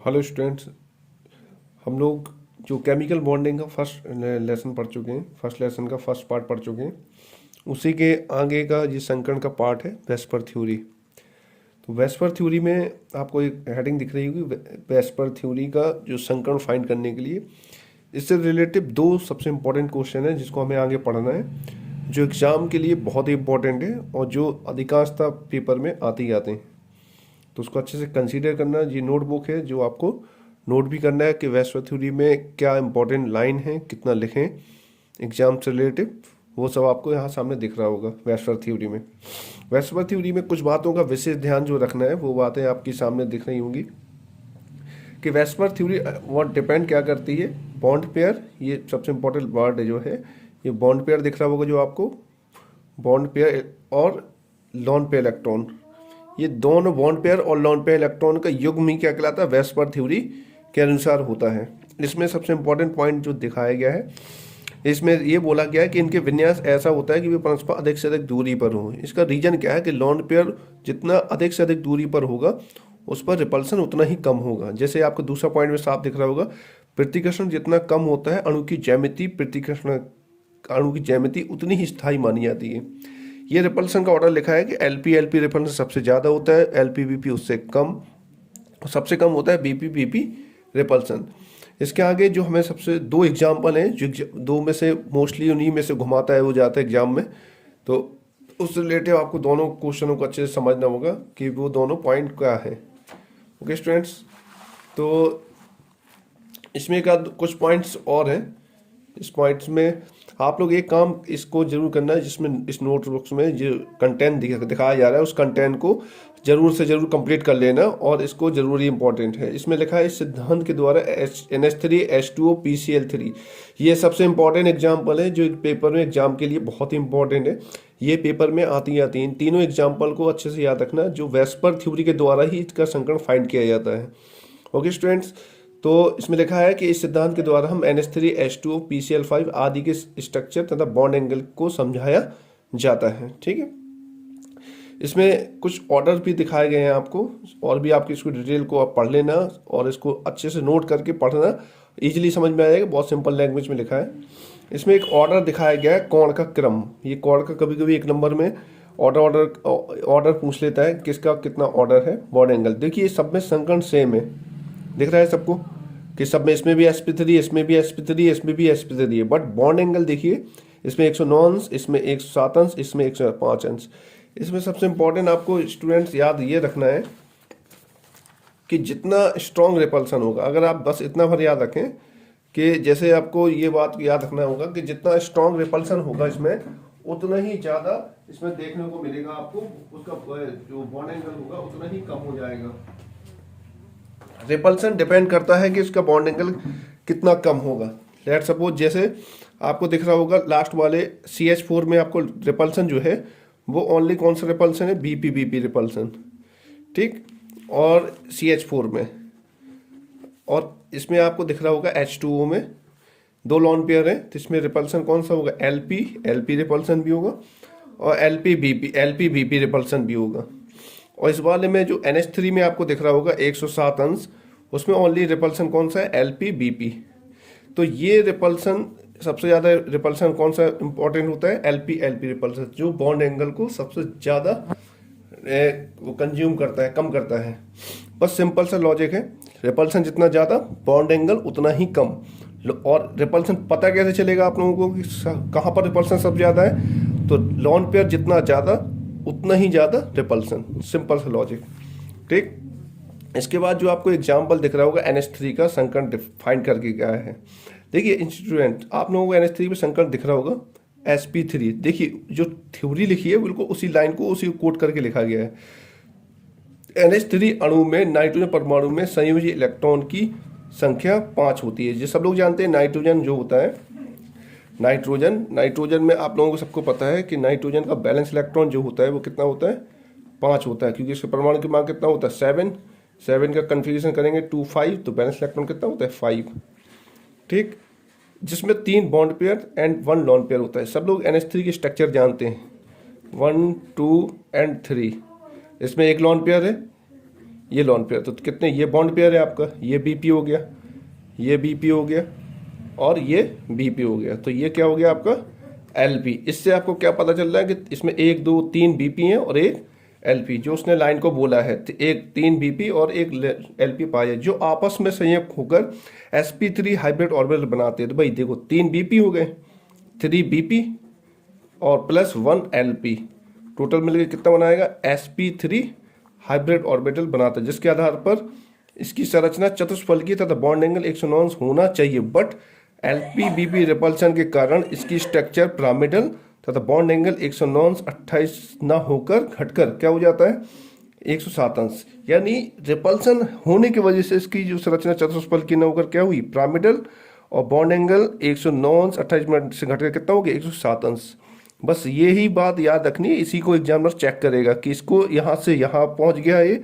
Hello students. हम लोग जो केमिकल बॉन्डिंग का फर्स्ट लेसन पढ़ चुके हैं, फर्स्ट लेसन का फर्स्ट पार्ट पढ़ चुके हैं। उसी के आगे का ये संकरण का पार्ट है वेस्पर थ्योरी। तो वेस्पर थ्योरी में आपको एक हेडिंग दिख रही होगी, वेस्पर थ्योरी का जो संकरण फाइंड करने के लिए इससे रिलेटेड दो सबसे इम्पोर्टेंट क्वेश्चन है जिसको हमें आगे पढ़ना है, जो एग्ज़ाम के लिए बहुत ही इम्पोर्टेंट है और जो अधिकांशतः पेपर में आते ही आते हैं। तो उसको अच्छे से कंसीडर करना। ये नोटबुक है जो आपको नोट भी करना है कि वेस्पर थ्योरी में क्या इंपॉर्टेंट लाइन है, कितना लिखें एग्जाम से रिलेटिव, वो सब आपको यहाँ सामने दिख रहा होगा। वेस्पर थ्योरी में कुछ बातों का विशेष ध्यान जो रखना है, वो बातें आपकी सामने दिख रही होंगी कि वेस्पर थ्योरी what डिपेंड क्या करती है। बॉन्ड पेयर, ये सबसे इंपॉर्टेंट वर्ड जो है, ये बॉन्ड पेयर दिख रहा होगा जो आपको, बॉन्ड पेयर और लॉन पेयर इलेक्ट्रॉन, ये दोनों बॉन्ड पेयर और लॉन पेयर इलेक्ट्रॉन का युग्म ही क्या कहलाता है, वेस्पर थ्योरी के अनुसार होता है। इसमें सबसे इंपॉर्टेंट पॉइंट जो दिखाया गया है, इसमें ये बोला गया है कि इनके विन्यास ऐसा होता है कि वे परस्पर अधिक से अधिक दूरी पर हो। इसका रीजन क्या है कि लॉन पेयर जितना अधिक से अधिक दूरी पर होगा उस पर रिपल्सन उतना ही कम होगा। जैसे आपको दूसरा पॉइंट में साफ दिख रहा होगा, प्रतिकर्षण जितना कम होता है अणु की ज्यामिति, प्रतिकर्षण अणु की ज्यामिति उतनी ही स्थायी मानी जाती है। ये रिपल्सन का ऑर्डर लिखा है कि एलपी रिपल्सन सबसे ज़्यादा होता है, एलपी उससे कम, सबसे कम होता है बीपी रिपल्सन। इसके आगे जो हमें सबसे दो एग्जाम्पल हैं, जो दो में से मोस्टली उन्हीं में से घुमाता है वो जाता है एग्जाम में, तो उस रिलेटिव आपको दोनों क्वेश्चनों को अच्छे से समझना होगा कि वो दोनों पॉइंट क्या है। ओके स्टूडेंट्स, तो इसमें का कुछ पॉइंट्स और हैं। इस पॉइंट्स में आप लोग एक काम इसको जरूर करना है, जिसमें इस नोटबुक्स में जो कंटेंट दिखाया जा रहा है उस कंटेंट को जरूर से जरूर कंप्लीट कर लेना, और इसको जरूरी इंपॉर्टेंट है। इसमें लिखा है इस सिद्धांत के द्वारा NH3 H2O PCl3, ये सबसे इंपॉर्टेंट एग्जाम्पल है जो पेपर में एग्जाम के लिए बहुत ही इंपॉर्टेंट है। ये पेपर में आती हैं तीनों एग्जाम्पल को अच्छे से याद रखना, जो वेस्पर थ्योरी के द्वारा ही इसका संकरण फाइंड किया जाता है। ओके स्टूडेंट्स, तो इसमें लिखा है कि इस सिद्धांत के द्वारा हम NH3 H2O PCl5 आदि के स्ट्रक्चर तथा बॉन्ड एंगल को समझाया जाता है। ठीक है, इसमें कुछ ऑर्डर भी दिखाए गए हैं आपको, और भी आपकी इसको डिटेल को आप पढ़ लेना और इसको अच्छे से नोट करके पढ़ना, इजीली समझ में आएगा, बहुत सिंपल लैंग्वेज में लिखा है। इसमें एक ऑर्डर दिखाया गया है, कोण का क्रम। ये कोण का कभी कभी एक नंबर में ऑर्डर पूछ लेता है, किसका कितना ऑर्डर है बॉन्ड एंगल। देखिए सब में संकरण सेम है, दिख रहा है सबको कि सब में, इसमें भी sp3, इसमें भी sp3, इसमें भी sp3 है, बट बॉन्ड एंगल देखिए, इसमें 109 अंश, इसमें 107 अंश, इसमें 105 अंश। इसमें सबसे इंपॉर्टेंट आपको स्टूडेंट्स याद ये रखना है कि जितना स्ट्रॉन्ग रिपल्सन होगा, अगर आप बस इतना भर याद रखें कि जैसे आपको ये बात याद रखना होगा कि जितना स्ट्रॉन्ग रिपल्सन होगा इसमें, उतना ही ज़्यादा इसमें देखने को मिलेगा आपको, उसका जो बॉन्ड एंगल होगा उतना ही कम हो जाएगा। रिपल्सन डिपेंड करता है कि उसका बॉन्ड एंगल कितना कम होगा। लेट सपोज जैसे आपको दिख रहा होगा लास्ट वाले CH4 में आपको रिपल्सन जो है वो ओनली कौन सा रिपल्सन है, बीपी रिपल्सन, ठीक, और CH4 में, और इसमें आपको दिख रहा होगा H2O में दो लॉन पेयर है, तो इसमें रिपल्सन कौन सा होगा, LP रिपल्सन भी होगा और LP BP रिपल्सन भी होगा। और इस वाले में जो NH3 में आपको दिख रहा होगा 107 अंश, उसमें ओनली रिपल्सन कौन सा है, LP BP। तो ये रिपल्सन सबसे ज़्यादा रिपल्सन कौन सा इंपॉर्टेंट होता है, LP रिपल्सन, जो बॉन्ड एंगल को सबसे ज़्यादा वो कंज्यूम करता है, कम करता है। बस सिंपल सा लॉजिक है, रिपल्सन जितना ज़्यादा बॉन्ड एंगल उतना ही कम। और रिपल्सन पता कैसे चलेगा आप लोगों को कि कहाँ पर रिपल्सन सब ज़्यादा है, तो लॉन पेयर जितना ज़्यादा उतना ही ज़्यादा रिपल्सन, सिंपल सा लॉजिक, ठीक। इसके बाद जो आपको एग्जाम्पल दिख रहा होगा NH3 का संकरण डिफाइन करके क्या है। देखिए स्टूडेंट, आप लोगों को NH3 में संकरण दिख रहा होगा sp3, देखिए जो थ्योरी लिखी है बिल्कुल उसी लाइन को उसी कोट करके लिखा गया है। NH3 अणु में नाइट्रोजन परमाणु में संयोजी इलेक्ट्रॉन की संख्या 5 होती है। जो सब लोग जानते हैं नाइट्रोजन जो होता है, नाइट्रोजन में आप लोगों को सबको पता है कि नाइट्रोजन का बैलेंस इलेक्ट्रॉन जो होता है वो कितना होता है, 5 होता है, क्योंकि इसके परमाणु की मान कितना होता है, 7 का कन्फ्यूजन करेंगे 2 5, तो बैलेंस इलेक्ट्रॉन कितना होता है, 5, ठीक, जिसमें 3 bond pair and 1 lone pair होता है। सब लोग NH3 की स्ट्रक्चर जानते हैं, 1 2 एंड 3। इसमें एक लॉन पेयर है, ये लोन पेयर। तो कितने, ये बॉन्ड पेयर है आपका, ये बीपी हो गया, ये बीपी हो गया और ये बीपी हो गया। तो ये क्या हो गया आपका एलपी। इससे आपको क्या पता चल रहा है कि इसमें 1 2 3 बीपी हैं और एक एलपी, जो उसने लाइन को बोला है। एक 3 बीपी और एक एलपी पाए जो आपस में संयुक्त होकर sp3 हाइब्रिड ऑर्बिटल बनाते हैं। तो भाई देखो 3 बीपी हो गए, 3 बीपी और प्लस 1 एलपी, टोटल मिलकर कितना बनाएगा sp3 हाइब्रिड ऑर्बिटल बनाता है, जिसके आधार पर इसकी संरचना चतुष्फलकीय तथा बॉन्ड एंगल 109 होना चाहिए। बट एलपी बीपी रिपल्सन के कारण इसकी स्ट्रक्चर पिरामिडल तथा बॉन्ड एंगल 109 ना होकर घटकर क्या हो जाता है 107 अंश। यानी रिपल्सन होने की वजह से इसकी जो संरचना चतुष्फलकीय न होकर क्या हुई पिरामिडल, और बॉन्ड एंगल 109 से घटकर कितना हो गया 107 अंश। बस यही बात याद रखनी है, इसी को एग्जामिनर चेक करेगा कि इसको यहाँ से यहाँ पहुँच गया ये,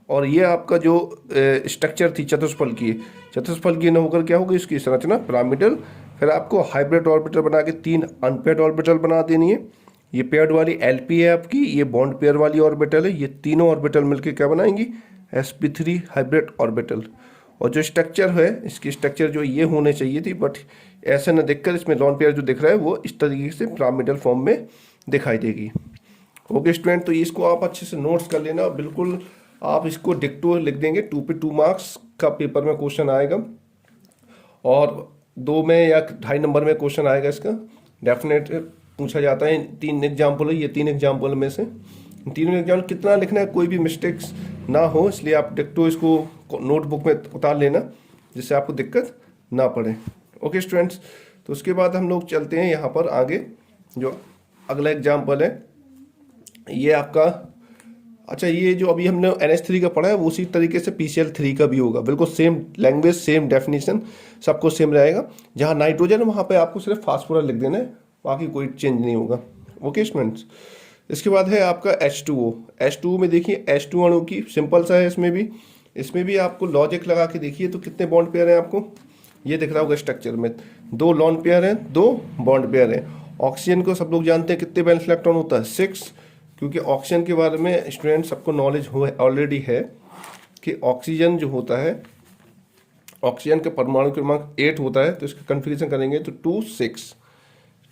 और ये आपका जो स्ट्रक्चर थी चतुष्फलकीय न होकर क्या होगी इसकी संरचना पिरामिडल। फिर आपको हाइब्रिड ऑर्बिटल बना के 3 अनपेयर्ड ऑर्बिटल बना देनी है। ये पेयर्ड वाली एलपी है आपकी, ये बॉन्ड पेयर वाली ऑर्बिटल है। ये तीनों ऑर्बिटल मिलके क्या बनाएंगी sp3 हाइब्रिड ऑर्बिटल। और जो स्ट्रक्चर है इसकी स्ट्रक्चर जो ये होने चाहिए थी, बट ऐसे न देखकर इसमें लॉन पेयर जो दिख रहा है वो इस तरीके से पिरामिडल फॉर्म में दिखाई देगी। ओके स्टूडेंट, तो इसको आप अच्छे से नोट्स कर लेना। बिल्कुल आप इसको डिक्टो लिख देंगे, 2 पे 2 मार्क्स का पेपर में क्वेश्चन आएगा, और 2 में या 2.5 नंबर में क्वेश्चन आएगा इसका डेफिनेट पूछा जाता है। 3 एग्जाम्पल है, ये 3 एग्जाम्पल में से तीनों एग्जाम्पल कितना लिखना है कोई भी मिस्टेक्स ना हो, इसलिए आप डिक्टो इसको नोटबुक में उतार लेना जिससे आपको दिक्कत ना पड़े। ओके स्टूडेंट्स, तो उसके बाद हम लोग चलते हैं यहाँ पर आगे। जो अगला एग्जाम्पल है ये आपका, अच्छा ये जो अभी हमने NH3 का पढ़ा है वो उसी तरीके से PCl3 का भी होगा, बिल्कुल सेम लैंग्वेज सेम डेफिनेशन सबको सेम रहेगा। जहाँ नाइट्रोजन है वहाँ पे आपको सिर्फ फास्फोरस लिख देना है, बाकी कोई चेंज नहीं होगा। ओके स्टूडेंट्स, इसके बाद है आपका H2O। H2O में देखिए H2 अणु की सिंपल सा है, इसमें भी आपको लॉजिक लगा के देखिए तो कितने बॉन्ड पेयर हैं आपको ये दिख रहा होगा स्ट्रक्चर में, 2 लॉन पेयर हैं 2 बॉन्ड पेयर हैं। ऑक्सीजन को सब लोग जानते हैं कितने वैलेंस इलेक्ट्रॉन होता है 6, क्योंकि ऑक्सीजन के बारे में स्टूडेंट सबको नॉलेज हो ऑलरेडी है कि ऑक्सीजन जो होता है, ऑक्सीजन के परमाणु क्रमांक 8 होता है, तो इसका कन्फिगरेशन करेंगे तो 2 6,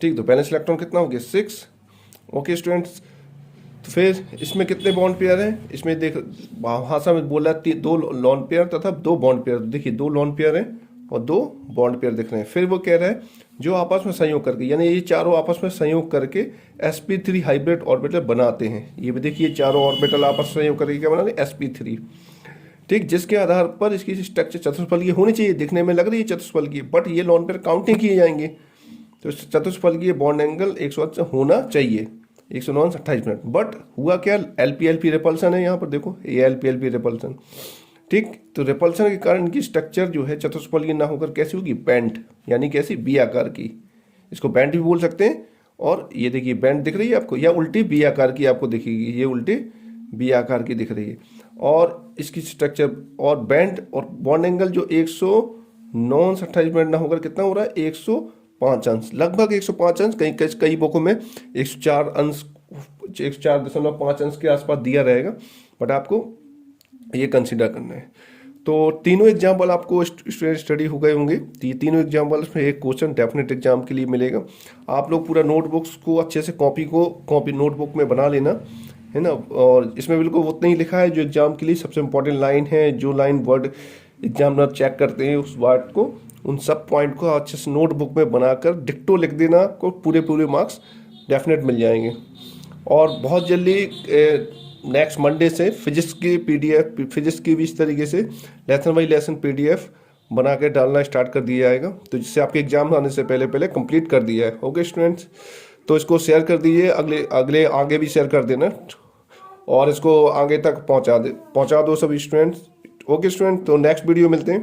ठीक। तो बैलेंस इलेक्ट्रॉन कितना हो गया 6। ओके स्टूडेंट्स, तो फिर इसमें कितने बॉन्ड पेयर हैं, इसमें देख भाषा में बोला 2 लॉन पेयर तथा 2 बॉन्ड पेयर। देखिए 2 लॉन पेयर हैं और 2 बॉन्ड पेयर दिख रहे हैं। फिर वो कह रहा है जो आपस में संयोग करके, यानी ये चारों आपस में संयोग करके sp3 हाइब्रिड ऑर्बिटल बनाते हैं। ये भी देखिए चारों ऑर्बिटल आपस में संयोग करके क्या बना रहे sp3, ठीक। जिसके आधार पर इसकी स्ट्रक्चर चतुष्फलकीय होनी चाहिए, दिखने में लग रही है चतुष्फलकीय, बट ये लॉन पेयर काउंटिंग किए जाएंगे। तो चतुष्फलकीय बॉन्ड एंगल 108 होना चाहिए, 109 बट हुआ क्या LP-LP रिपल्सन है यहाँ पर, देखो ये LP-LP रिपल्सन, ठीक। तो रिपल्सन के कारण इनकी स्ट्रक्चर जो है चतुष्फलकीय ना होकर कैसी होगी बैंड, यानी कैसी बी आकार की, इसको बैंड भी बोल सकते हैं। और ये देखिए बैंड दिख रही है आपको, या उल्टी बी आकार की आपको दिखेगी, ये उल्टी बी आकार की दिख रही है। और इसकी स्ट्रक्चर और बैंड और बॉन्ड एंगल जो 109 ना होकर कितना हो रहा है 105 अंश, लगभग 105 अंश, कई बुकों में 104 अंश 104.5 अंश के आसपास दिया रहेगा, बट आपको ये कंसीडर करना है। तो तीनों एग्जाम्पल आपको स्टडी हो गए होंगे, तो ये तीनों एग्जाम्पल्स में एक क्वेश्चन डेफिनेट एग्जाम के लिए मिलेगा। आप लोग पूरा नोटबुक्स को अच्छे से कॉपी नोटबुक में बना लेना है ना। और इसमें बिल्कुल उतना ही लिखा है जो एग्जाम के लिए सबसे इंपॉर्टेंट लाइन है, जो लाइन वर्ड एग्जामिनर चेक करते हैं उस वर्ड को, उन सब पॉइंट को अच्छे से नोटबुक में बनाकर डिक्टो लिख देना, आपको पूरे मार्क्स डेफिनेट मिल जाएंगे। और बहुत जल्दी नेक्स्ट मंडे से फिजिक्स की PDF, फिजिक्स की भी इस तरीके से लेसन बाई लेसन PDF बना के डालना स्टार्ट कर दिया जाएगा, तो जिससे आपके एग्जाम आने से पहले कंप्लीट कर दिया है। ओके स्टूडेंट्स, तो इसको शेयर कर दीजिए, अगले आगे भी शेयर कर देना और इसको आगे तक पहुंचा दो सभी स्टूडेंट्स। ओके स्टूडेंट, तो नेक्स्ट वीडियो मिलते हैं।